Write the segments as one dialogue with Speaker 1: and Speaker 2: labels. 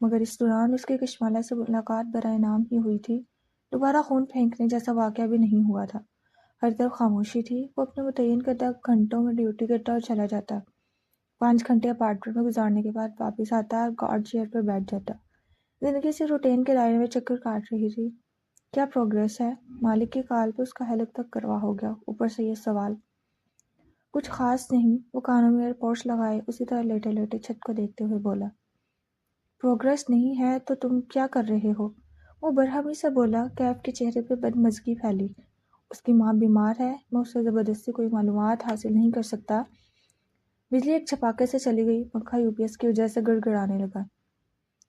Speaker 1: مگر اس دوران اس کی کشمالہ سے ملاقات برائے نام ہی ہوئی تھی۔ دوبارہ خون پھینکنے جیسا واقعہ بھی نہیں ہوا تھا۔ ہر طرف خاموشی تھی۔ وہ اپنے متعین کردہ گھنٹوں میں ڈیوٹی کرتا اور چلا جاتا۔ 5 گھنٹے اپارٹمنٹ میں گزارنے کے بعد واپس آتا اور گارڈ چیئر پر بیٹھ جاتا۔ زندگی سے روٹین کے دائرے میں چکر کاٹ رہی تھی۔ کیا پروگریس ہے؟ مالک کی کال پہ اس کا حلق تک کروا ہو گیا، اوپر سے یہ سوال۔ کچھ خاص نہیں۔ وہ کانوں میں ایئر پوڈس لگائے اسی طرح لیٹے لیٹے چھت کو دیکھتے ہوئے بولا، پروگریس نہیں ہے تو تم کیا کر رہے ہو؟ وہ برہمی سے بولا۔ کیف کے چہرے پہ بدمزگی پھیلی۔ اس کی ماں بیمار ہے، میں اس سے زبردستی کوئی معلومات حاصل نہیں کر سکتا۔ بجلی ایک چھپاکے سے چلی گئی۔ پنکھا یو پی ایس کی وجہ سے گڑگڑانے لگا۔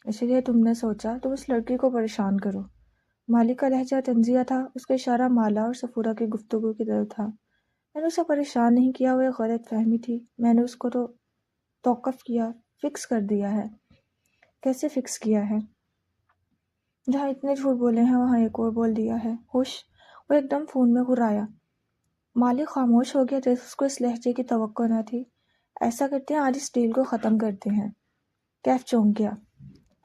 Speaker 1: اسی لیے تم نے سوچا تم اس لڑکی کو پریشان کرو۔ مالک کا لہجہ طنزیہ تھا۔ اس کا اشارہ مالا اور صفورہ کی گفتگو کی طرف تھا۔ میں نے اسے پریشان نہیں کیا، وہ ایک غلط فہمی تھی۔ میں نے اس کو تو توقف کیا، فکس کر دیا ہے۔ کیسے فکس کیا ہے؟ جہاں اتنے جھوٹ بولے ہیں وہاں ایک اور بول دیا ہے۔ ہوش! وہ ایک دم فون میں گھرایا۔ مالک خاموش ہو گیا جیسے اس کو اس لہجے کی توقع نہ تھی۔ ایسا کرتے ہیں، آج اس ڈیل کو ختم کرتے ہیں۔ کیف چونک گیا۔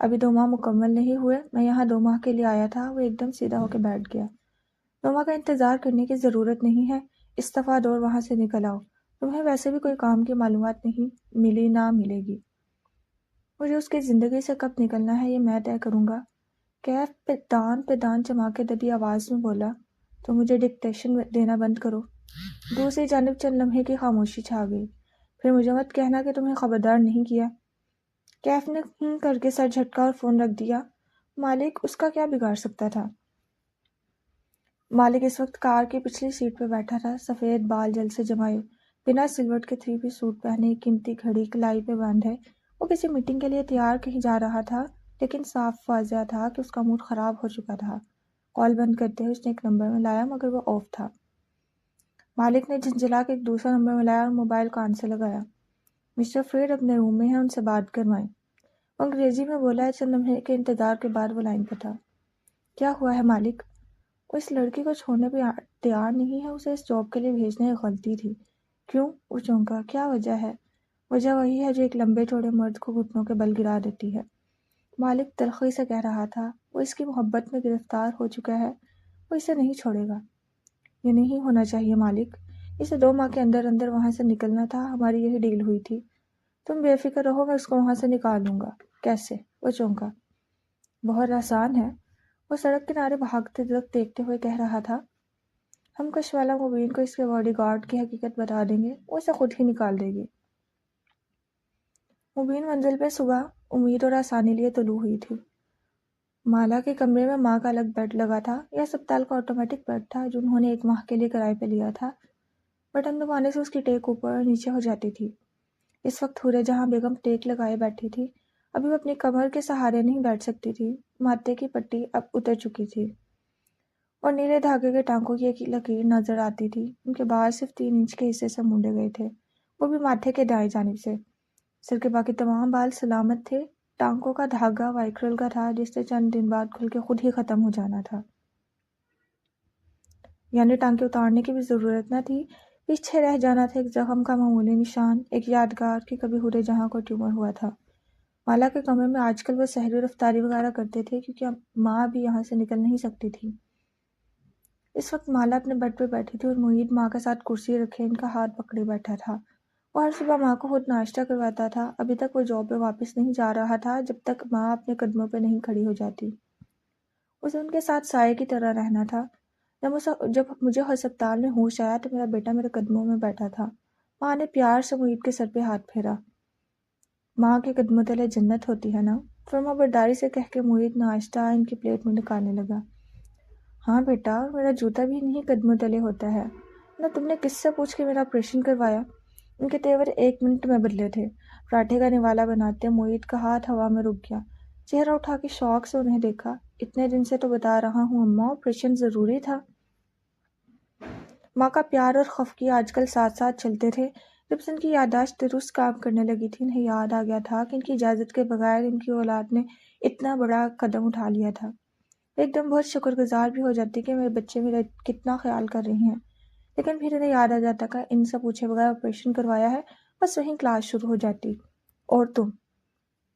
Speaker 1: ابھی 2 ماہ مکمل نہیں ہوئے، میں یہاں 2 ماہ کے لیے آیا تھا۔ وہ ایک دم سیدھا ہو کے بیٹھ گیا۔ 2 ماہ کا انتظار کرنے کی ضرورت نہیں ہے، استعفیٰ دو اور وہاں سے نکل آؤ۔ تمہیں ویسے بھی کوئی کام کی معلومات نہیں ملی، نہ ملے گی۔ مجھے اس کی زندگی سے کب نکلنا ہے یہ میں طے کروں گا۔ کیف پہ دان جما کے دبی آواز میں بولا، تو مجھے ڈکٹیشن دینا بند کرو۔ دوسری جانب چند لمحے کی خاموشی چھا گئی۔ پھر مجھے مت کہنا کہ تمہیں خبردار نہیں کیا۔ کیف نے کر کے سر جھٹکا اور فون رکھ دیا۔ مالک اس کا کیا بگاڑ سکتا تھا؟ مالک اس وقت کار کی پچھلی سیٹ پہ بیٹھا تھا، سفید بال جل سے جمائے، بنا سلوٹ کے 3 پیس سوٹ پہنے، ایک قیمتی گھڑی کلائی پہ بند ہے۔ وہ کسی میٹنگ کے لیے تیار کہیں جا رہا تھا، لیکن صاف واضح تھا کہ اس کا موڈ خراب ہو چکا تھا۔ کال بند کرتے ہوئے اس نے ایک نمبر ملایا مگر وہ آف تھا۔ مالک نے جھنجھلا کے ایک دوسرا نمبر ملایا اور موبائل کان سے لگایا۔ مسٹر فریڈ اپنے روم میں ہیں، ان سے بات کروائیں۔ وہ انگریزی میں بولا ہے۔ چند لمحے کے انتظار کے بعد وہ لائن پہ تھا۔ کیا ہوا ہے مالک؟ وہ اس لڑکی کو چھوڑنے پہ تیار نہیں ہے، اسے اس جاب کے لیے بھیجنا ایک غلطی تھی۔ کیوں؟ وہ چونکا۔ کیا وجہ ہے؟ وجہ وہی ہے جو ایک لمبے چوڑے مرد کو گھٹنوں کے بل گرا دیتی ہے۔ مالک تلخی سے کہہ رہا تھا۔ وہ اس کی محبت میں گرفتار ہو چکا ہے، وہ اسے نہیں چھوڑے گا۔ یہ نہیں ہونا چاہیے مالک، اسے 2 ماہ کے اندر اندر وہاں سے نکلنا تھا، ہماری یہی ڈیل ہوئی تھی۔ تم بے فکر رہو، میں اس کو وہاں سے نکال لوں گا۔ کیسے؟ وہ چونکا۔ بہت آسان ہے، وہ سڑک کنارے بھاگتے درخت دیکھتے ہوئے کہہ رہا تھا۔ ہم کشوالا مبین کو اس کے باڈی گارڈ کی حقیقت بتا دیں گے، وہ اسے خود ہی نکال دے گی۔ مبین منزل پہ صبح امید اور آسانی لیے طلوع ہوئی تھی۔ مالا کے کمرے میں ماں کا الگ بیڈ لگا تھا۔ یہ اسپتال کا آٹومیٹک بیڈ تھا جو انہوں نے 1 ماہ کے لیے کرائے پہ لیا تھا۔ بٹن دبانے سے اس کی ٹیک اوپر اور نیچے ہو جاتی تھی۔ اس وقت حورے جہاں بیگم ٹیک لگائے بیٹھی تھی۔ ابھی وہ اپنی کمر کے سہارے نہیں بیٹھ سکتی تھی، ماتھے کی پٹی اب اتر چکی تھی اور نیلے دھاگے کے ٹانکوں کی ایک لکیر نظر آتی تھی۔ ان کے بال صرف 3 انچ کے حصے سے مونڈے گئے تھے، وہ بھی ماتھے کے دائیں جانب سے۔ سر کے باقی تمام بال سلامت تھے۔ ٹانکوں کا دھاگا وائکرل کا تھا جس سے چند دن بعد کھل کے خود ہی ختم ہو جانا تھا، یعنی ٹانکے اتارنے کی بھی ضرورت نہ تھی۔ پیچھے رہ جانا تھا ایک زخم کا معمولی نشان، ایک یادگار کہ کبھی حورے جہاں کو ٹیومر ہوا تھا۔ مالا کے کمرے میں آج کل وہ سحری رفتاری وغیرہ کرتے تھے کیونکہ ماں بھی یہاں سے نکل نہیں سکتی تھی۔ اس وقت مالا اپنے بیڈ پہ بیٹھی تھی اور معید ماں کے ساتھ کرسی رکھے ان کا ہاتھ پکڑے بیٹھا تھا۔ وہ ہر صبح ماں کو خود ناشتہ کرواتا تھا۔ ابھی تک وہ جاب پہ واپس نہیں جا رہا تھا جب تک ماں اپنے قدموں پہ نہیں کھڑی ہو جاتی۔ اسے ان کے ساتھ سائے کی طرح رہنا تھا۔ جب مجھے ہسپتال میں ہوش آیا تو میرا بیٹا میرے قدموں میں بیٹھا تھا۔ ماں نے پیار سے معید کے سر پہ ہاتھ پھیرا۔ ماں کے قدموں تلے جنت ہوتی ہے نا، فرما برداری سے کہہ کے معید ناشتہ ان کی پلیٹ میں نکالنے لگا۔ ہاں بیٹا، اور میرا جوتا بھی انہیں قدموں تلے ہوتا ہے نا۔ تم نے کس سے پوچھ کے میرا آپریشن کروایا؟ ان کے تیور 1 منٹ میں بدلے تھے۔ پراٹھے کا نوالا بناتے معید کا ہاتھ ہوا میں رک گیا۔ چہرہ اٹھا کے شوق سے انہیں دیکھا۔ اتنے دن سے تو بتا رہا ہوں اماں، آپریشن ضروری تھا۔ ماں کا پیار اور خفگی آج کل ساتھ ساتھ چلتے تھے۔ جب سے ان کی یادداشت درست کام کرنے لگی تھی انہیں یاد آ گیا تھا کہ ان کی اجازت کے بغیر ان کی اولاد نے اتنا بڑا قدم اٹھا لیا تھا۔ ایک دم بہت شکر گزار بھی ہو جاتی کہ میرے بچے میرا کتنا خیال کر رہے ہیں، لیکن پھر انہیں یاد آ جاتا کہ ان سے پوچھے بغیر آپریشن کروایا ہے، بس وہیں کلاس شروع ہو جاتی۔ اور تم؟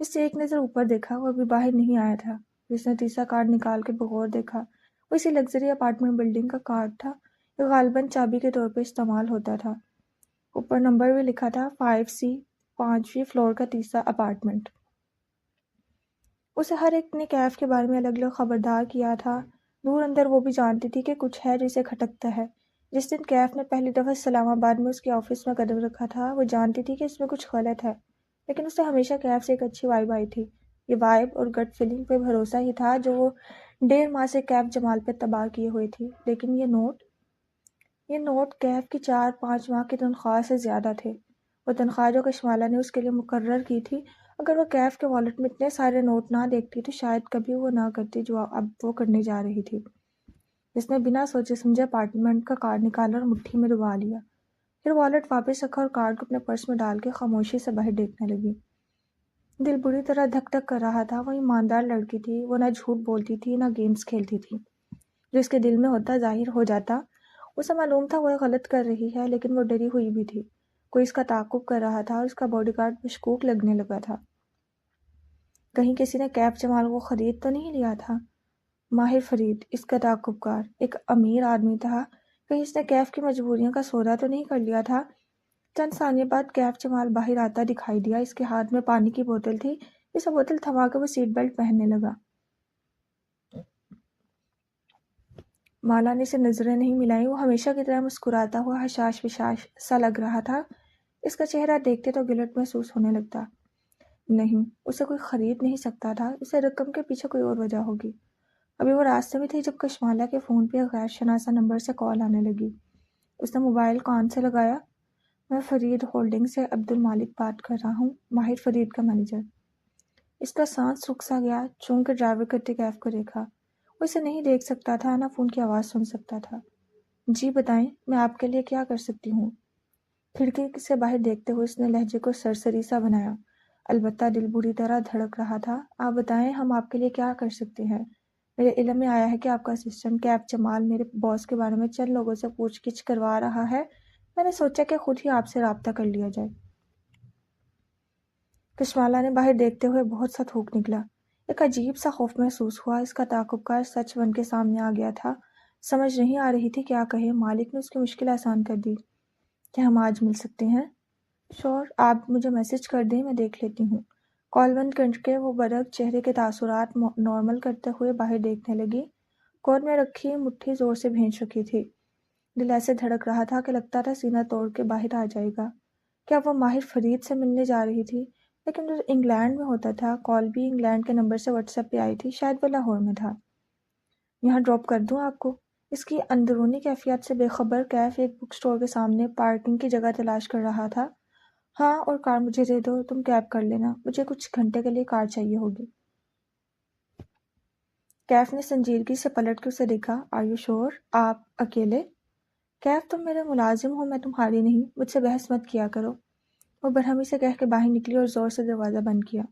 Speaker 1: اس سے ایک نظر اوپر دیکھا، وہ ابھی باہر نہیں آیا تھا۔ جس نے تیسرا کارڈ نکال کے بغور دیکھا، وہ اسی لگژری اپارٹمنٹ بلڈنگ کا کارڈ تھا جو غالباً چابی کے طور پہ استعمال ہوتا تھا۔ اوپر نمبر بھی لکھا تھا 5C، 5ویں فلور کا تیسرا اپارٹمنٹ۔ اسے ہر ایک نے کیف کے بارے میں الگ الگ خبردار کیا تھا۔ دور اندر وہ بھی جانتی تھی کہ کچھ ہے جسے کھٹکتا ہے۔ جس دن کیف نے پہلی دفعہ اسلام آباد میں اس کے آفس میں قدم رکھا تھا، وہ جانتی تھی کہ اس میں کچھ غلط ہے، لیکن اسے ہمیشہ کیف سے ایک اچھی وائب آئی تھی۔ یہ وائب اور گٹ فیلنگ پہ بھروسہ ہی تھا جو وہ 1.5 ماہ سے کیف جمال پہ تباہ کیے ہوئے تھی۔ لیکن یہ نوٹ کیف کی 4-5 ماہ کی تنخواہ سے زیادہ تھے۔ وہ تنخواہ جو کشمالہ نے اس کے لیے مقرر کی تھی، اگر وہ کیف کے والیٹ میں اتنے سارے نوٹ نہ دیکھتی تو شاید کبھی وہ نہ کرتی جو اب وہ کرنے جا رہی تھی۔ جس نے بنا سوچے سمجھے اپارٹمنٹ کا کارڈ نکالا اور مٹھی میں ڈبا لیا، پھر والیٹ واپس رکھا اور کارڈ کو اپنے پرس میں ڈال کے خاموشی سے باہر دیکھنے لگی۔ دل بری طرح دھک دھک کر رہا تھا۔ وہ ایماندار لڑکی تھی، وہ نہ جھوٹ بولتی تھی نہ گیمز کھیلتی تھی۔ جو اس کے دل میں ہوتا ظاہر ہو جاتا۔ اسے معلوم تھا وہ غلط کر رہی ہے، لیکن وہ ڈری ہوئی بھی تھی۔ کوئی اس کا تعاقب کر رہا تھا اور اس کا باڈی گارڈ مشکوک لگنے لگا تھا۔ کہیں کسی نے کیف جمال کو خرید تو نہیں لیا تھا؟ ماہر فرید، اس کا تعاقب کار، ایک امیر آدمی تھا۔ کہیں اس نے کیف کی مجبوریوں کا سودا تو نہیں کر لیا تھا؟ چند ثانیے بعد کیف جمال باہر آتا دکھائی دیا۔ اس کے ہاتھ میں پانی کی بوتل تھی۔ اسے بوتل تھما کے وہ سیٹ بیلٹ پہننے لگا۔ مالا نے اسے نظریں نہیں ملائیں۔ وہ ہمیشہ کی طرح مسکراتا ہوا حشاش وشاش سا لگ رہا تھا۔ اس کا چہرہ دیکھتے تو غلط محسوس ہونے لگتا۔ نہیں، اسے کوئی خرید نہیں سکتا تھا۔ اسے رقم کے پیچھے کوئی اور وجہ ہوگی۔ ابھی وہ راستے میں تھی جب کشمالہ کے فون پہ غیر شناسا نمبر سے کال آنے لگی۔ اس نے موبائل کان سے لگایا۔ میں فرید ہولڈنگ سے عبد المالک بات کر رہا ہوں، ماہر فرید کا مینیجر۔ اس کا سانس رک سا گیا۔ چونکہ ڈرائیور کرتے کیف کو دیکھا، وہ اسے نہیں دیکھ سکتا تھا، نہ فون کی آواز سن سکتا تھا۔ جی بتائیں، میں آپ کے لیے کیا کر سکتی ہوں؟ کھڑکی سے باہر دیکھتے ہوئے اس نے لہجے کو سرسری سا بنایا۔ البتہ دل بری طرح دھڑک رہا تھا۔ آپ بتائیں، ہم آپ کے لیے کیا کر سکتے ہیں؟ میرے علم میں آیا ہے کہ آپ کا اسسٹنٹ کیف جمال میرے باس کے بارے میں چند لوگوں سے پوچھ گچھ کروا رہا ہے۔ میں نے سوچا کہ خود ہی آپ سے رابطہ کر لیا جائے۔ کشمالہ نے باہر دیکھتے ہوئے بہت سا تھوک نکلا۔ ایک عجیب سا خوف محسوس ہوا۔ اس کا تعاقب کار سچ بن کے سامنے آ گیا تھا۔ سمجھ نہیں آ رہی تھی کیا کہے۔ مالک نے اس کی مشکل آسان کر دی۔ کیا ہم آج مل سکتے ہیں؟ شور، آپ مجھے میسج کر دیں، میں دیکھ لیتی ہوں۔ کال بند کر کے وہ برق چہرے کے تاثرات نارمل کرتے ہوئے باہر دیکھنے لگی۔ گود میں رکھی مٹھی زور سے بھینچ رکھی تھی۔ دل ایسے دھڑک رہا تھا کہ لگتا تھا سینہ توڑ کے باہر آ جائے گا۔ کیا وہ ماہر فرید سے ملنے جا رہی تھی؟ لیکن جو انگلینڈ میں ہوتا تھا، کال بھی انگلینڈ کے نمبر سے واٹس ایپ پہ آئی تھی، شاید وہ لاہور میں تھا۔ یہاں ڈراپ کر دوں آپ کو؟ اس کی اندرونی کیفیت سے بے خبر کیف ایک بک سٹور کے سامنے پارکنگ کی جگہ تلاش کر رہا تھا۔ ہاں، اور کار مجھے دے دو، تم کیب کر لینا، مجھے کچھ گھنٹے کے لیے کار چاہیے ہوگی۔ کیف نے سنجیدگی سے پلٹ کے اسے دیکھا۔ آر یو شور؟ آپ اکیلے؟ کیف، تم میرے ملازم ہو، میں تمہاری نہیں، مجھ سے بحث مت کیا کرو۔ وہ برہمی سے کہہ کے باہر نکلی اور زور سے دروازہ بند کیا۔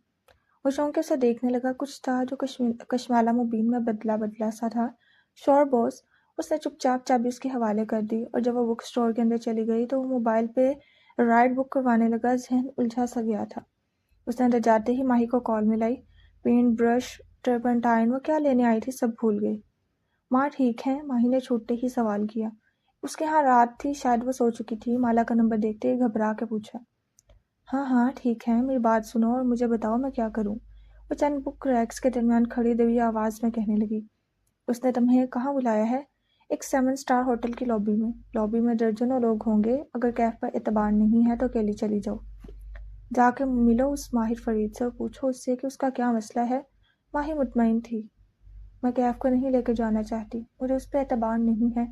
Speaker 1: وہ چونک کے اسے دیکھنے لگا۔ کچھ تھا جو کشمالہ مبین میں بدلا بدلا سا تھا۔ شور باس۔ اس نے چپ چاپ چابی اس کے حوالے کر دی، اور جب وہ بک سٹور کے اندر چلی گئی تو وہ موبائل پہ رائڈ بک کروانے لگا۔ ذہن الجھا سا گیا تھا۔ اس نے اندر جاتے ہی ماہی کو کال ملائی۔ پینٹ برش، ٹرپنٹائن، وہ کیا لینے آئی تھی سب بھول گئی۔ ماں ٹھیک ہیں؟ ماہی نے چھوٹتے ہی سوال کیا۔ اس کے ہاں رات تھی، شاید وہ سو چکی تھی۔ مالا کا نمبر دیکھتے ہی گھبرا کے پوچھا۔ ہاں ہاں ٹھیک ہے، میری بات سنو اور مجھے بتاؤ میں کیا کروں، وہ چند بک ریکس کے درمیان کھڑی دبی آواز میں کہنے لگی۔ اس نے تمہیں کہاں بلایا ہے؟ ایک 7 اسٹار ہوٹل کی لابی میں۔ لابی میں درجنوں لوگ ہوں گے۔ اگر کیف پر اعتبار نہیں ہے تو اکیلی چلی جاؤ۔ جا کے ملو اس ماہر فرید سے اور پوچھو اس سے کہ اس کا کیا مسئلہ ہے۔ ماہی مطمئن تھی۔ میں کیف کو نہیں لے کر جانا چاہتی، مجھے اس پہ اعتبار نہیں ہے۔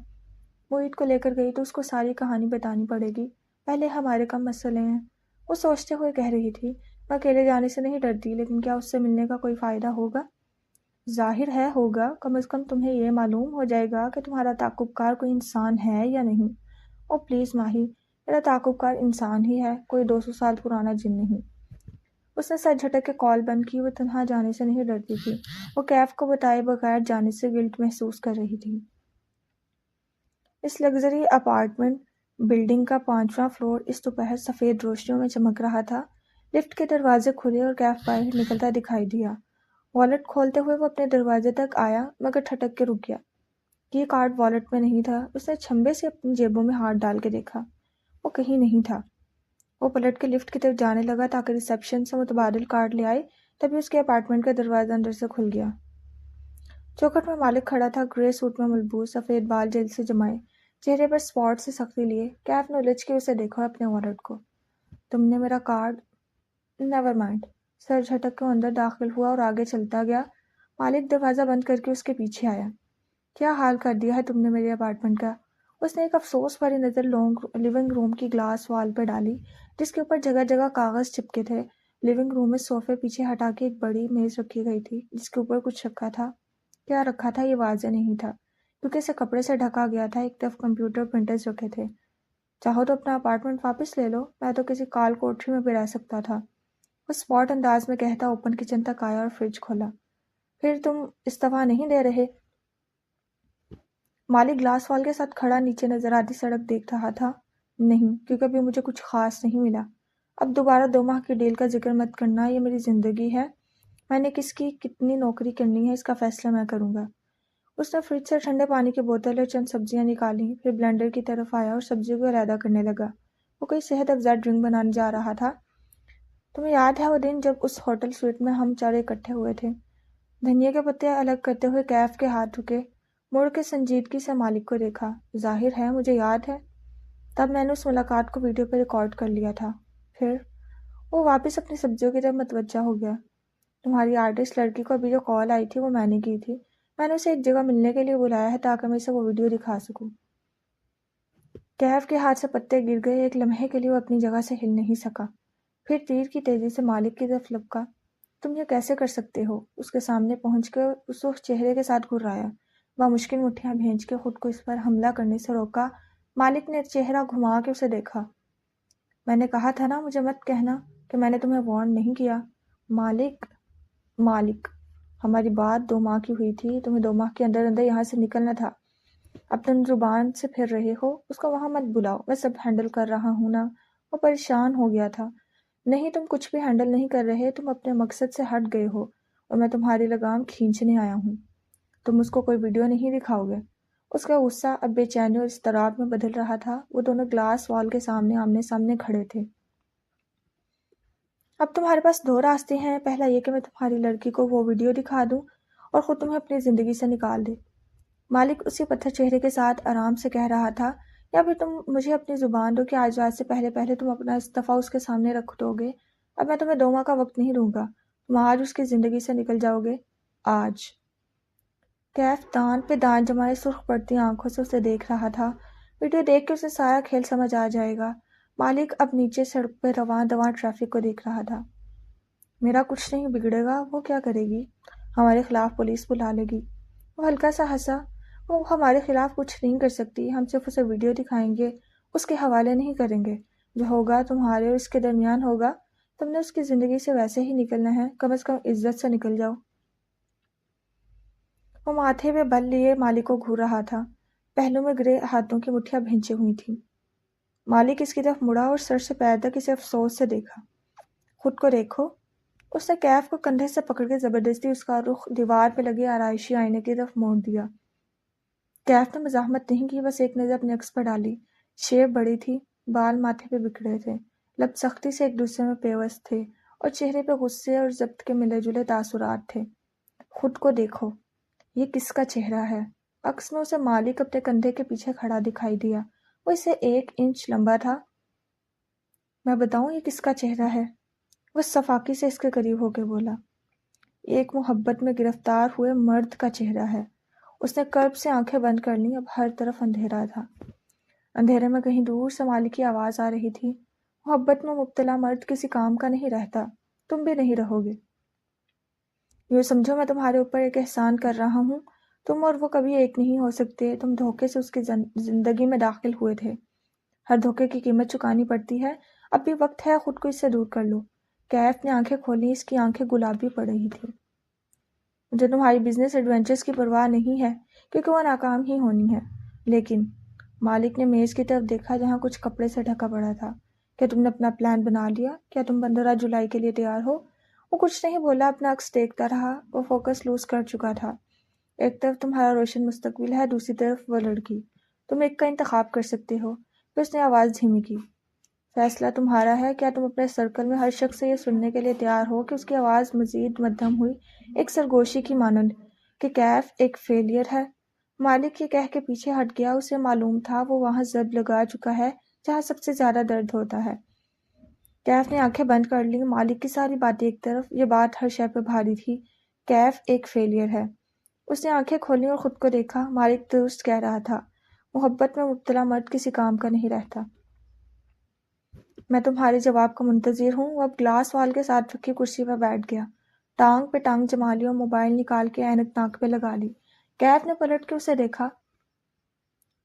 Speaker 1: وہ عید کو لے کر گئی تو اس کو ساری کہانی بتانی پڑے گی۔ پہلے ہمارے کم مسئلے ہیں۔ وہ سوچتے ہوئے کہہ رہی تھی، میں اکیلے جانے سے نہیں ڈرتی، لیکن کیا اس سے ملنے کا کوئی فائدہ ہوگا؟ ظاہر ہے ہوگا، کم از کم تمہیں یہ معلوم ہو جائے گا کہ تمہارا تعاقب کار کوئی انسان ہے یا نہیں۔ او پلیز ماہی، میرا تعاقب کار انسان ہی ہے، کوئی 200 سال پرانا جن نہیں۔ اس نے سر جھٹک کے کال بند کی۔ وہ تنہا جانے سے نہیں ڈرتی تھی، وہ کیف کو بتائے بغیر جانے سے گلٹ محسوس کر رہی تھی۔ اس لگژری اپارٹمنٹ بلڈنگ کا 5واں فلور اس دوپہر سفید روشنیوں میں چمک رہا تھا۔ لفٹ کے دروازے کھلے اور کیف باہر نکلتا دکھائی دیا۔ والیٹ کھولتے ہوئے وہ اپنے دروازے تک آیا مگر ٹھٹک کے رک گیا۔ یہ کارڈ والیٹ میں نہیں تھا۔ اس نے چھمبے سے اپنی جیبوں میں ہاتھ ڈال کے دیکھا، وہ کہیں نہیں تھا۔ وہ پلٹ کے لفٹ کی طرف جانے لگا تاکہ ریسیپشن سے متبادل کارڈ لے آئے، تبھی اس کے اپارٹمنٹ کا دروازہ اندر سے کھل گیا۔ چوکھٹ میں مالک کھڑا تھا، گرے سوٹ میں ملبوس، سفید بال جلد سے جمائے، چہرے پر اسپاٹ سے سختی لیے۔ کیف نے الجھ کے اسے دیکھا اور اپنے والیٹ کو۔ تم نے میرا کارڈ؟ Never mind. سر جھٹک کے اندر داخل ہوا اور آگے چلتا گیا۔ مالک دروازہ بند کر کے اس کے پیچھے آیا۔ کیا حال کر دیا ہے تم نے میرے اپارٹمنٹ کا؟ اس نے ایک افسوس بھری نظر لیونگ روم کی گلاس وال پہ ڈالی جس کے اوپر جگہ جگہ کاغذ چپکے تھے۔ لیونگ روم میں صوفے پیچھے ہٹا کے ایک بڑی میز رکھی گئی تھی جس کے اوپر کچھ رکھا تھا۔ کیا رکھا تھا یہ واضح نہیں تھا کیونکہ اسے کپڑے سے ڈھکا گیا تھا۔ ایک طرف کمپیوٹر پرنٹرز رکھے تھے۔ چاہو تو اپنا اپارٹمنٹ واپس لے لو، میں تو کسی کال کوٹری میں بھی رہ سکتا تھا، وہ اسپاٹ انداز میں کہتا اوپن کچن تک آیا اور فریج کھولا۔ پھر تم استعفیٰ نہیں دے رہے؟ مالک گلاس وال کے ساتھ کھڑا نیچے نظر آتی سڑک دیکھ رہا تھا۔ نہیں، کیونکہ ابھی مجھے کچھ خاص نہیں ملا۔ اب دوبارہ 2 ماہ کی ڈیل کا ذکر مت کرنا، یہ میری زندگی ہے، میں نے کس کی کتنی نوکری کرنی ہے اس کا فیصلہ میں کروں گا۔ اس نے فریج سے ٹھنڈے پانی کی بوتل اور چند سبزیاں نکالیں، پھر بلینڈر کی طرف آیا اور سبزیوں کو علیحدہ کرنے لگا۔ وہ کوئی صحت افزا ڈرنک بنانے جا رہا تھا۔ تمہیں یاد ہے وہ دن جب اس ہوٹل سویٹ میں ہم چارے اکٹھے ہوئے تھے؟ دھنیا کے پتے الگ کرتے ہوئے کیف کے ہاتھ رکے، مڑ کے سنجیدگی سے مالک کو دیکھا۔ ظاہر ہے مجھے یاد ہے، تب میں نے اس ملاقات کو ویڈیو پہ ریکارڈ کر لیا تھا۔ پھر وہ واپس اپنی سبزیوں کی طرف متوجہ ہو گیا۔ تمہاری آرٹسٹ لڑکی کو ابھی جو کال آئی تھی وہ میں نے کی تھی، میں نے اسے ایک جگہ ملنے کے لیے بلایا ہے تاکہ میں اسے وہ ویڈیو دکھا سکوں۔ کیف کے ہاتھ سے پتے گر گئے، ایک لمحے کے لیے وہ اپنی جگہ سے ہل نہیں سکا، پھر تیر کی تیزی سے مالک کی طرف لپکا۔ تم یہ کیسے کر سکتے ہو؟ اس کے سامنے پہنچ کے اس چہرے کے ساتھ گھرایا۔ وہ مشکل مٹھیاں بھینچ کے خود کو اس پر حملہ کرنے سے روکا۔ مالک نے چہرہ گھما کے اسے دیکھا۔ میں نے کہا تھا نا مجھے مت کہنا کہ میں نے تمہیں وارن نہیں کیا۔ مالک، ہماری بات 2 ماہ کی ہوئی تھی، تمہیں 2 ماہ کے اندر اندر یہاں سے نکلنا تھا۔ اب تم زبان سے پھر رہے ہو، اس کو وہاں مت بلاؤ، میں سب ہینڈل کر رہا ہوں نا۔ وہ پریشان ہو گیا تھا۔ نہیں، تم کچھ بھی ہینڈل نہیں کر رہے، تم اپنے مقصد سے ہٹ گئے ہو اور میں تمہاری لگام کھینچنے آیا ہوں۔ تم اس کو کوئی ویڈیو نہیں دکھاؤ گے؟ اس کا غصہ اب بے چینی اور اضطراب میں بدل رہا تھا۔ وہ دونوں گلاس وال کے سامنے آمنے سامنے کھڑے تھے۔ اب تمہارے پاس 2 راستے ہیں، پہلا یہ کہ میں تمہاری لڑکی کو وہ ویڈیو دکھا دوں اور خود تمہیں اپنی زندگی سے نکال دے، مالک اسی پتھر چہرے کے ساتھ آرام سے کہہ رہا تھا، یا پھر تم مجھے اپنی زبان دو کہ آج رات سے پہلے تم اپنا استعفیٰ اس کے سامنے رکھ دو گے۔ اب میں تمہیں 2 ماہ کا وقت نہیں دوں گا، تم آج اس کی زندگی سے نکل جاؤ گے، آج۔ کیف دان پہ دان جمائے سرخ پڑتی آنکھوں سے اسے دیکھ رہا تھا۔ ویڈیو دیکھ کے اسے سارا کھیل سمجھ آ جائے گا۔ مالک اب نیچے سڑک پہ رواں دواں ٹریفک کو دیکھ رہا تھا۔ میرا کچھ نہیں بگڑے گا، وہ کیا کرے گی؟ ہمارے خلاف پولیس بلا لے گی۔ وہ ہلکا سا ہنسا۔ وہ ہمارے خلاف کچھ نہیں کر سکتی، ہم صرف اسے ویڈیو دکھائیں گے، اس کے حوالے نہیں کریں گے۔ جو ہوگا تمہارے اور اس کے درمیان ہوگا، تم نے اس کی زندگی سے ویسے ہی نکلنا ہے، کم از کم عزت سے نکل جاؤ۔ وہ ماتھے پہ بل لیے مالک کو گھور رہا تھا، پہلو میں گرے ہاتھوں کی مٹھیاں بھینچی ہوئی تھیں۔ مالک اس کی طرف مڑا اور سر سے پیر تک اسے افسوس سے دیکھا۔ خود کو دیکھو۔ اس نے کیف کو کندھے سے پکڑ کے زبردستی اس کا رخ دیوار پہ لگے آرائشی آئینے کی طرف موڑ دیا۔ کیف نے مزاحمت نہیں کی، بس ایک نظر اپنے عکس پر ڈالی۔ شیو بڑی تھی، بال ماتھے پہ بکھرے تھے، لب سختی سے ایک دوسرے میں پیوست تھے اور چہرے پہ غصے اور ضبط کے ملے جلے تاثرات تھے۔ خود کو دیکھو۔ یہ کس کا چہرہ ہے؟ عکس میں اسے مالک اپنے کندھے کے پیچھے کھڑا دکھائی دیا۔ وہ اسے 1 انچ لمبا تھا۔ میں بتاؤں یہ کس کا چہرہ ہے؟ وہ صفاقی سے اس کے قریب ہو کے بولا۔ ایک محبت میں گرفتار ہوئے مرد کا چہرہ ہے۔ اس نے کرب سے آنکھیں بند کر لیں، اب ہر طرف اندھیرا تھا۔ اندھیرے میں کہیں دور سے مالک کی آواز آ رہی تھی، محبت میں مبتلا مرد کسی کام کا نہیں رہتا، تم بھی نہیں رہو گے۔ یوں سمجھو میں تمہارے اوپر ایک احسان کر رہا ہوں، تم اور وہ کبھی ایک نہیں ہو سکتے، تم دھوکے سے اس کی زندگی میں داخل ہوئے تھے، ہر دھوکے کی قیمت چکانی پڑتی ہے، اب بھی وقت ہے خود کو اس سے دور کر لو۔ کیف نے آنکھیں کھولیں، اس کی آنکھیں گلابی پڑ رہی تھیں۔ مجھے تمہاری بزنس ایڈونچرز کی پرواہ نہیں ہے کیونکہ وہ ناکام ہی ہونی ہے، لیکن مالک نے میز کی طرف دیکھا جہاں کچھ کپڑے سے ڈھکا پڑا تھا۔ کیا تم نے اپنا پلان بنا لیا؟ کیا تم 15 جولائی کے لیے تیار ہو؟ وہ کچھ نہیں بولا، اپنا عکس دیکھتا رہا۔ وہ فوکس لوز کر چکا تھا۔ ایک طرف تمہارا روشن مستقبل ہے، دوسری طرف وہ لڑکی۔ تم ایک کا انتخاب کر سکتے ہو۔ پھر اس نے آواز دھیمی کی۔ فیصلہ تمہارا ہے۔ کیا تم اپنے سرکل میں ہر شخص سے یہ سننے کے لیے تیار ہو کہ اس کی آواز مزید مدھم ہوئی، ایک سرگوشی کی مانند، کہ کیف ایک فیلئر ہے؟ مالک یہ کہہ کے پیچھے ہٹ گیا۔ اسے معلوم تھا وہ وہاں ضرب لگا چکا ہے جہاں سب سے زیادہ درد ہوتا ہے۔ کیف نے آنکھیں بند کر لیں۔ مالک کی ساری باتیں ایک طرف، یہ بات ہر شے پہ بھاری تھی۔ کیف ایک فیلئر ہے۔ اس نے آنکھیں کھولیں اور خود کو دیکھا۔ مالک درست کہہ رہا تھا۔ محبت میں مبتلا مرد کسی کام کا نہیں رہتا۔ میں تمہارے جواب کا منتظر ہوں۔ وہ اب گلاس وال کے ساتھ رکھی کرسی پہ بیٹھ گیا، ٹانگ پہ ٹانگ جما لی اور موبائل نکال کے اینک ناک پہ لگا لی۔ کیف نے پلٹ کے اسے دیکھا۔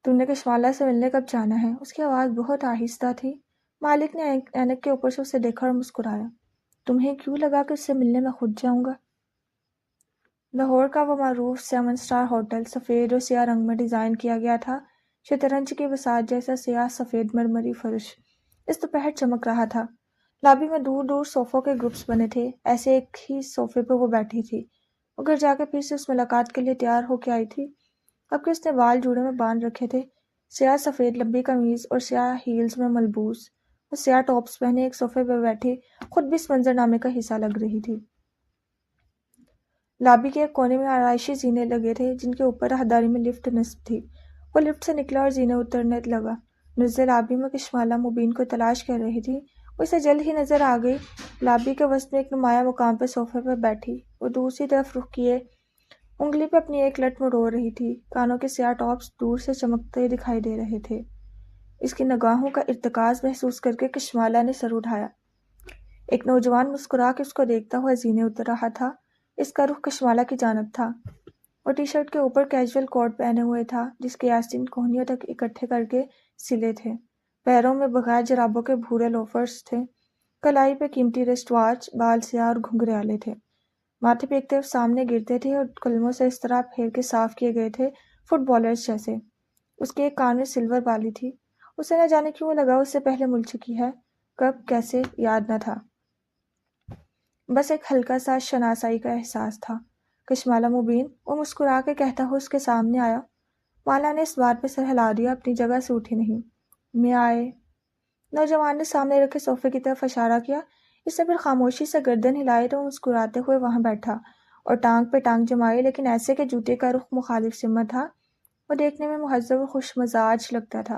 Speaker 1: تم نے کشمالہ سے ملنے کب جانا ہے؟ اس کی آواز بہت آہستہ تھی۔ مالک نے اینک کے اوپر سے اسے دیکھا اور مسکرایا۔ تمہیں کیوں لگا کہ اس سے ملنے میں خود جاؤں گا؟ لاہور کا وہ معروف 7 اسٹار ہوٹل سفید اور سیاہ رنگ میں ڈیزائن کیا گیا تھا۔ شطرنج کی بساط جیسا سیاہ سفید مرمری فرش اس دوپہر چمک رہا تھا۔ لابی میں دور دور صوفوں کے گروپس بنے تھے۔ ایسے ایک ہی صوفے پہ وہ بیٹھی تھی۔ وہ گھر جا کے پھر سے اس ملاقات کے لیے تیار ہو کے آئی تھی۔ اب کہ اس نے بال جوڑے میں باندھ رکھے تھے، سیاہ سفید لمبی قمیض اور سیاہ ہیلز میں ملبوس، وہ سیاہ ٹاپس پہنے ایک صوفے پہ بیٹھی خود بھی اس منظرنامے کا حصہ لگ رہی تھی۔ لابی کے ایک کونے میں آرائشی زینے لگے تھے جن کے اوپر راہداری میں لفٹ نصب تھی۔ وہ لفٹ سے نکلا اور زینے اترنے لگا۔ نزدے لابی میں کشمالہ مبین کو تلاش کر رہی تھی۔ وہ اسے جلد ہی نظر آ گئی۔ لابی کے وسط میں ایک نمایاں مقام پہ صوفے پہ بیٹھی، وہ دوسری طرف رخ کیے انگلی پہ اپنی ایک لٹ مروڑ رہی تھی۔ کانوں کے سیاہ ٹاپس دور سے چمکتے دکھائی دے رہے تھے۔ اس کی نگاہوں کا ارتکاز محسوس کر کے کشمالہ نے سر اٹھایا۔ ایک نوجوان مسکرا کے اس کو دیکھتا ہوا زینے اتر رہا تھا۔ اس کا رخ کشمالہ کی جانب تھا۔ وہ ٹی شرٹ کے اوپر کیجول کوٹ پہنے ہوئے تھا جس کے آستین کوہنیوں تک اکٹھے کر کے سلے تھے۔ پیروں میں بغیر جرابوں کے بھورے لوفرز تھے۔ کلائی پہ قیمتی رسٹ واچ، بال سیاہ اور گھنگریالے تھے۔ ماتھے پہ ایک طرف سامنے گرتے تھے اور قلموں سے اس طرح پھیر کے صاف کیے گئے تھے فٹ بالرز جیسے۔ اس کے ایک کان میں سلور بالی تھی۔ اسے نہ جانے کیوں لگا اس سے پہلے مل چکی ہے، کب، کیسے، یاد نہ تھا۔ بس ایک ہلکا سا شناسائی کا احساس تھا۔ کشمالہ مبین، وہ مسکرا کے کہتا ہوا اس کے سامنے آیا۔ مالا نے اس بات پہ سر ہلا دیا، اپنی جگہ سے اٹھی نہیں۔ میں آئے؟ نوجوان نے سامنے رکھے صوفے کی طرف اشارہ کیا۔ اس نے پھر خاموشی سے گردن ہلائی تو مسکراتے ہوئے وہاں بیٹھا اور ٹانگ پہ ٹانگ جمائی، لیکن ایسے کہ جوتے کا رخ مخالف سمت تھا۔ وہ دیکھنے میں مہذب اور خوش مزاج لگتا تھا۔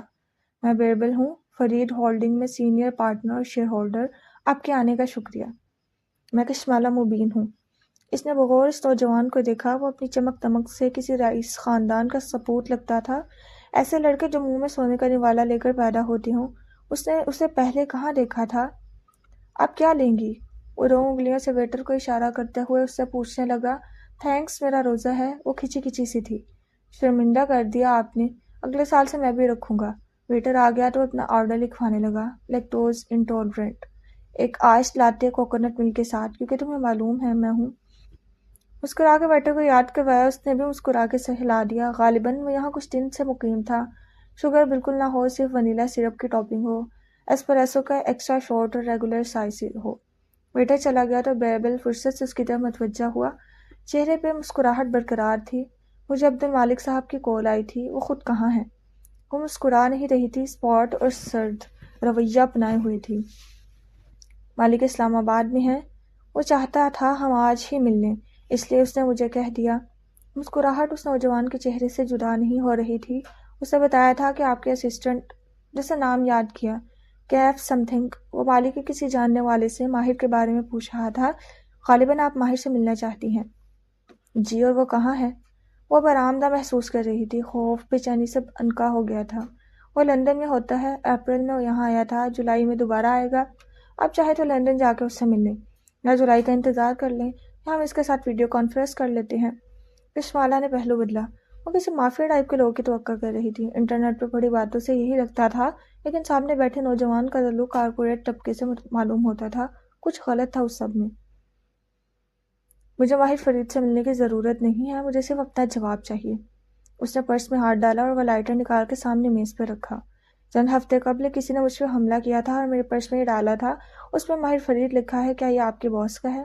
Speaker 1: میں بیربل ہوں، فرید ہولڈنگ میں سینئر پارٹنر اور شیئر ہولڈر۔ آپ کے آنے کا شکریہ۔ میں کشمالہ مبین ہوں۔ اس نے بغور اس نوجوان کو دیکھا۔ وہ اپنی چمک دمک سے کسی رئیس خاندان کا سپوت لگتا تھا۔ ایسے لڑکے جو منہ میں سونے کا نوالا لے کر پیدا ہوتے ہوں۔ اس نے اسے پہلے کہاں دیکھا تھا؟ آپ کیا لیں گی؟ وہ 2 انگلیوں سے ویٹر کو اشارہ کرتے ہوئے اس سے پوچھنے لگا۔ تھینکس، میرا روزہ ہے۔ وہ کھچی کھچی سی تھی۔ شرمندہ کر دیا آپ نے، اگلے سال سے میں بھی رکھوں گا۔ ویٹر آ گیا تو اپنا آرڈر لکھوانے لگا۔ لیکٹوز انٹولرنٹ، ایک آئس لاتے کوکونٹ ملک کے ساتھ، کیونکہ تمہیں معلوم ہے میں ہوں۔ مسکرا کے ویٹر کو یاد کروایا۔ اس نے بھی مسکرا کے سر ہلا دیا۔ غالباً وہ یہاں کچھ دن سے مقیم تھا۔ شوگر بالکل نہ ہو، صرف ونیلا سرپ کی ٹاپنگ ہو، ایسپریسو کا ایکسٹرا شارٹ اور ریگولر سائز ہو۔ ویٹر چلا گیا تو بیربل فرصت سے اس کی طرف متوجہ ہوا۔ چہرے پہ مسکراہٹ برقرار تھی۔ مجھے عبد المالک صاحب کی کال آئی تھی، وہ خود کہاں ہیں؟ وہ مسکرا نہیں رہی تھی، اسپاٹ اور سرد رویہ اپنائے ہوئی تھی۔ مالک اسلام آباد میں ہیں۔ وہ چاہتا تھا ہم آج ہی مل لیں، اس لیے اس نے مجھے کہہ دیا۔ مسکراہٹ اس نوجوان کے چہرے سے جدا نہیں ہو رہی تھی۔ اسے بتایا تھا کہ آپ کے اسسٹنٹ، جسے نام یاد کیا، کیف سم تھنگ، وہ مالک کے کسی جاننے والے سے ماہر کے بارے میں پوچھ رہا تھا۔ غالباً آپ ماہر سے ملنا چاہتی ہیں۔ جی، اور وہ کہاں ہے؟ وہ برآمدہ محسوس کر رہی تھی۔ خوف، بے چینی سب انکا ہو گیا تھا۔ وہ لندن میں ہوتا ہے، اپریل میں وہ یہاں آیا تھا، جولائی میں دوبارہ آئے گا۔ آپ چاہے تو لندن جا کے اس سے مل لیں، یا جولائی کا انتظار کر لیں، یا ہم اس کے ساتھ ویڈیو کانفرنس کر لیتے ہیں۔ کشمالہ نے پہلو بدلا۔ وہ کسی مافیا ٹائپ کے لوگوں کی توقع کر رہی تھی۔ انٹرنیٹ پہ پڑھی باتوں سے یہی لگتا تھا، لیکن سامنے بیٹھے نوجوان کا تعلق کارپوریٹ طبقے سے معلوم ہوتا تھا۔ کچھ غلط تھا اس سب میں۔ مجھے ماہر فرید سے ملنے کی ضرورت نہیں ہے، مجھے صرف اپنا جواب چاہیے۔ اس نے پرس میں ہاتھ ڈالا اور وہ لائٹر نکال کے سامنے میز پہ رکھا۔ چند ہفتے قبل کسی نے مجھ پہ حملہ کیا تھا اور میرے پرس میں یہ ڈالا تھا، اس میں ماہر فرید لکھا ہے۔ کیا یہ آپ کے باس کا ہے؟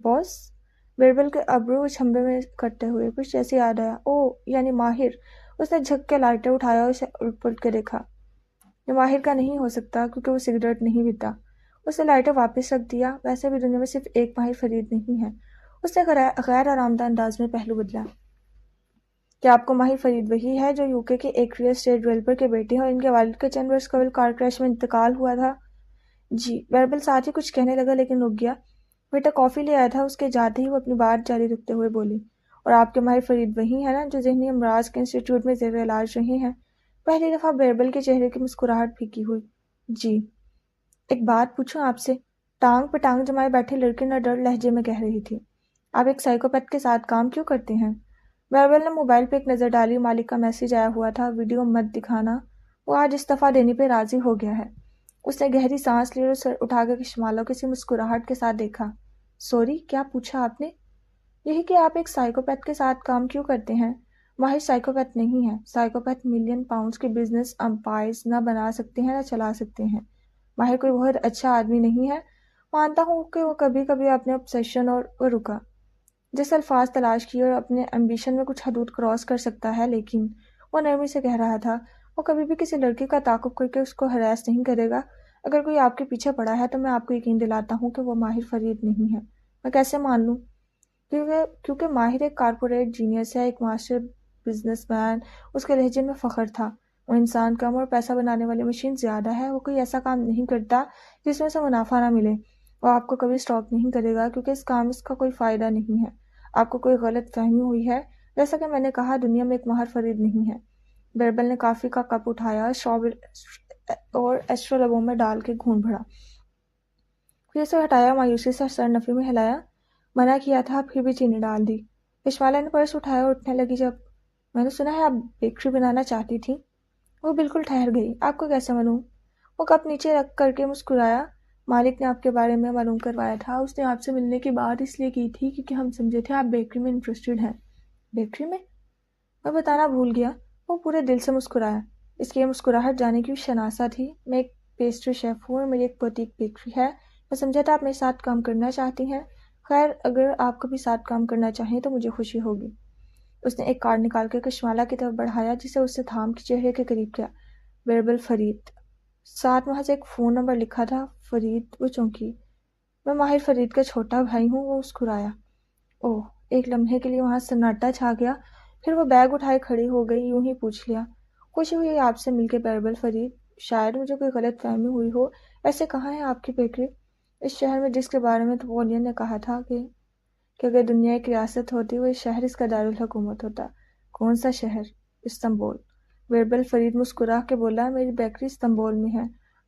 Speaker 1: باس؟ بیربل کے ابرو چھمبے میں کٹتے ہوئے کچھ جیسے یاد آیا۔ اوہ، یعنی ماہر۔ اس نے جھک کے لائٹر اٹھایا اور اسے الٹ پلٹ کے دیکھا۔ یہ ماہر کا نہیں ہو سکتا کیونکہ وہ سگریٹ نہیں پیتا۔ اس نے لائٹر واپس رکھ دیا۔ ویسے بھی دنیا میں صرف ایک ماہر فرید نہیں ہے۔ اس نے غیر آرامدہ انداز میں پہلو بدلا۔ کیا آپ کو ماہر فرید وہی ہے جو UK کے ایک ریئل اسٹیٹ ڈیولپر کے بیٹے ہیں اور ان کے والد کا چند برس قبل کار کریش میں انتقال ہوا تھا؟ جی۔ بیربل ساتھ ہی کچھ کہنے لگا لیکن رک گیا۔ بیٹا کافی لے آیا تھا، اس کے جاتے ہی وہ اپنی بات جاری رکھتے ہوئے بولی۔ اور آپ کے ماہر فرید وہی ہیں نا جو ذہنی امراض کے انسٹیٹیوٹ میں زیر علاج رہے ہیں؟ پہلی دفعہ بیربل کے چہرے کی مسکراہٹ پھیکی ہوئی۔ جی۔ ایک بات پوچھوں آپ سے؟ ٹانگ پہ ٹانگ جمائے بیٹھے لڑکے نہ ڈر لہجے میں کہہ رہی تھی۔ آپ ایک سائیکوپیتھ کے ساتھ کام کیوں کرتے ہیں؟ بیربل نے موبائل پہ ایک نظر ڈالی۔ مالک کا میسج آیا ہوا تھا، ویڈیو مت دکھانا۔ وہ آج استعفیٰ دینے پہ راضی ہو گیا ہے۔ اس نے گہری سانس لی اور سر اٹھا کے شمالوں کسی مسکراہٹ کے ساتھ دیکھا۔ سوری، کیا پوچھا آپ نے؟ یہی کہ آپ ایک سائیکوپیتھ کے ساتھ کام کیوں کرتے ہیں؟ ماہر سائیکوپیتھ نہیں ہے۔ سائیکوپیتھ ملین پاؤنڈز کے بزنس امپائرز نہ بنا سکتے ہیں نہ چلا سکتے ہیں۔ ماہر کوئی بہت اچھا آدمی نہیں ہے، مانتا ہوں کہ وہ کبھی کبھی اپنے obsession اور رکا جیسے الفاظ تلاش کیے اور اپنے ایمبیشن میں کچھ حدود کراس کر سکتا ہے، لیکن وہ نرمی سے کہہ رہا تھا وہ کبھی بھی کسی لڑکی کا تعاقب کر کے اس کو ہراس نہیں کرے گا۔ اگر کوئی آپ کے پیچھے پڑا ہے تو میں آپ کو یقین دلاتا ہوں کہ وہ ماہر فرید نہیں ہے۔ میں کیسے مان لوں؟ کیونکہ ماہر ایک کارپوریٹ جینیس ہے، ایک ماسٹر بزنس مین۔ اس کے لہجے میں فخر تھا۔ وہ انسان کم اور پیسہ بنانے والی مشین زیادہ ہے۔ وہ کوئی ایسا کام نہیں کرتا جس میں سے منافع نہ ملے۔ وہ آپ کو کبھی اسٹاک نہیں کرے گا کیونکہ اس کام اس کا کوئی فائدہ نہیں ہے۔ آپ کو کوئی غلط فہمی ہوئی ہے۔ جیسا کہ میں نے کہا، دنیا میں ایک ماہر فرید نہیں ہے۔ بیربل نے کافی کا کپ اٹھایا اور ایسٹرو لبوں میں ڈال کے گھونٹ بھرا، پھر اسے ہٹایا، مایوسی سے سر نفی میں ہلایا۔ منع کیا تھا، پھر بھی چینی ڈال دی۔ کشمالا نے پرس اٹھایا اور اٹھنے لگی۔ جب میں نے سنا ہے آپ بیکری بنانا چاہتی تھیں۔ وہ بالکل ٹھہر گئی۔ آپ کو کیسے معلوم؟ وہ کپ نیچے رکھ کر کے مسکرایا۔ مالک نے آپ کے بارے میں معلوم کروایا تھا۔ اس نے آپ سے ملنے کی بات اس لیے کی تھی کیونکہ ہم سمجھے تھے آپ بیکری میں انٹرسٹڈ ہیں۔ بیکری میں؟ میں بتانا بھول گیا۔ وہ پورے دل سے مسکرایا۔ اس کی یہ مسکراہٹ جانے کی شناسا تھی۔ میں ایک پیسٹری شیف ہوں اور میری ایک بوتیک بیکری ہے۔ میں سمجھا تھا آپ میرے ساتھ کام کرنا چاہتی ہیں۔ خیر، اگر آپ کبھی ساتھ کام کرنا چاہیں تو مجھے خوشی ہوگی۔ اس نے ایک کارڈ نکال کے کشمالا کی طرف بڑھایا، جسے اس سے تھام کے چہرے کے قریب کیا۔ بیربل فرید، ساتھ محض ایک فون نمبر لکھا تھا۔ فرید۔ وہ چونکی۔ میں ماہر فرید کا چھوٹا بھائی ہوں۔ وہ مسکرایا۔ اوہ۔ ایک لمحے کے لیے وہاں سناٹا چھا گیا، پھر وہ بیگ اٹھائے کھڑی ہو گئی۔ یوں ہی پوچھ لیا، خوشی ہوئی آپ سے مل کے بیربل فرید۔ شاید مجھے کوئی غلط فہمی ہوئی ہو۔ ایسے کہاں ہے آپ کی بیکری؟ اس شہر میں جس کے بارے میں نپولین نے کہا تھا کہ اگر دنیا ایک ریاست ہوتی، وہ اس شہر اس کا دارالحکومت ہوتا۔ کون سا شہر؟ استنبول۔ بیربل فرید مسکرا کے بولا، میری بیکری استنبول میں ہے۔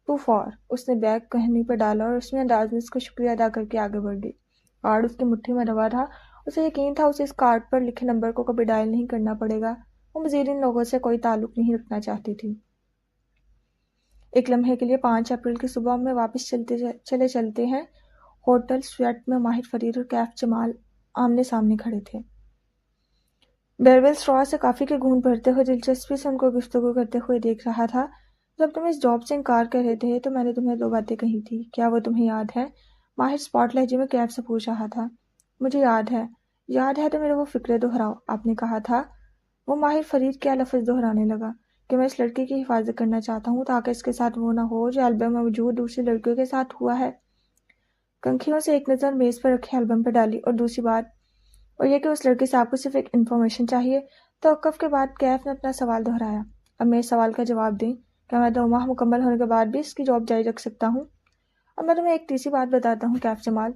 Speaker 1: To for. اس نے بیگ کہنی پہ ڈالا اور رسمی انداز میں اس کو شکریہ ادا کر کے آگے بڑھ گئی۔ کارڈ اس کی مٹھی میں دبا تھا۔ اسے یقین تھا اسے اس کارڈ پر لکھے نمبر کو کبھی ڈائل نہیں کرنا پڑے گا۔ وہ مزید ان لوگوں سے کوئی تعلق نہیں رکھنا چاہتی تھی۔ ایک لمحے کے لیے 5 اپریل کی صبح میں واپس چلتے ہیں۔ ہوٹل سویٹ میں ماہر فرید اور کیف جمال آمنے سامنے کھڑے تھے۔ بیربل اسٹرا سے کافی کے گھونٹ بھرتے ہوئے دلچسپی سے ان کو گفتگو کرتے ہوئے دیکھ رہا تھا۔ جب تم اس جاب سے انکار کر رہے تھے تو میں نے تمہیں 2 باتیں کہی تھی، کیا وہ تمہیں یاد ہے؟ ماہر اسپاٹ لہجے میں کیف سے پوچھ رہا تھا۔ مجھے یاد ہے۔ یاد ہے تو میرے وہ فکرے دہراؤ۔ آپ نے کہا تھا۔ وہ ماہر فرید کیا لفظ دہرانے لگا کہ میں اس لڑکی کی حفاظت کرنا چاہتا ہوں تاکہ اس کے ساتھ وہ نہ ہو جو البم میں موجود دوسری لڑکیوں کے ساتھ ہوا ہے۔ کنکھیوں سے ایک نظر میز پر رکھے البم پہ ڈالی۔ اور دوسری بات، اور یہ کہ اس لڑکی سے آپ کو صرف ایک انفارمیشن چاہیے۔ توقف کے بعد کیف نے اپنا سوال دہرایا۔ اب میرے سوال کا جواب دیں، کیا میں 2 ماہ مکمل ہونے کے بعد بھی اس کی جاب جاری رکھ سکتا ہوں؟ اب میں تمہیں ایک تیسری بات بتاتا ہوں کیف جمال۔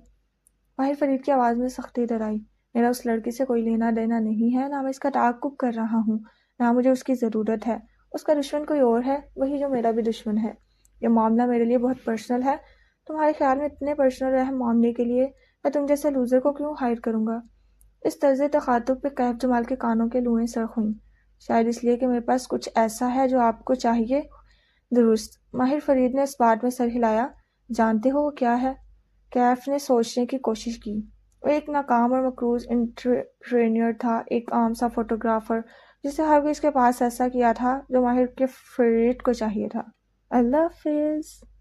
Speaker 1: ماہر فرید کی آواز میں سختی ڈر آئی۔ میرا اس لڑکی سے کوئی لینا دینا نہیں ہے، نہ میں اس کا تعاقب کر رہا ہوں، نہ مجھے اس کی ضرورت ہے۔ اس کا دشمن کوئی اور ہے، وہی جو میرا بھی دشمن ہے۔ یہ معاملہ میرے لیے بہت پرسنل ہے۔ تمہارے خیال میں اتنے پرسنل اہم معاملے کے لیے میں تم جیسے لوزر کو کیوں ہائر کروں گا؟ اس طرز تخاطب پہ کیف جمال کے کانوں کے لوئیں سرخ ہوئیں۔ شاید اس لیے کہ میرے پاس کچھ ایسا ہے جو آپ کو چاہیے۔ درست۔ ماہر فرید نے اس بات میں سر ہلایا۔ جانتے ہو وہ کیا ہے؟ کیف نے سوچنے کی کوشش کی۔ وہ ایک ناکام اور مقروض انٹرپرینیور تھا، ایک عام سا فوٹوگرافر جسے ہرگز کے پاس ایسا کیا تھا جو ماہر کے فریٹ کو چاہیے تھا۔ اللہ حافظ۔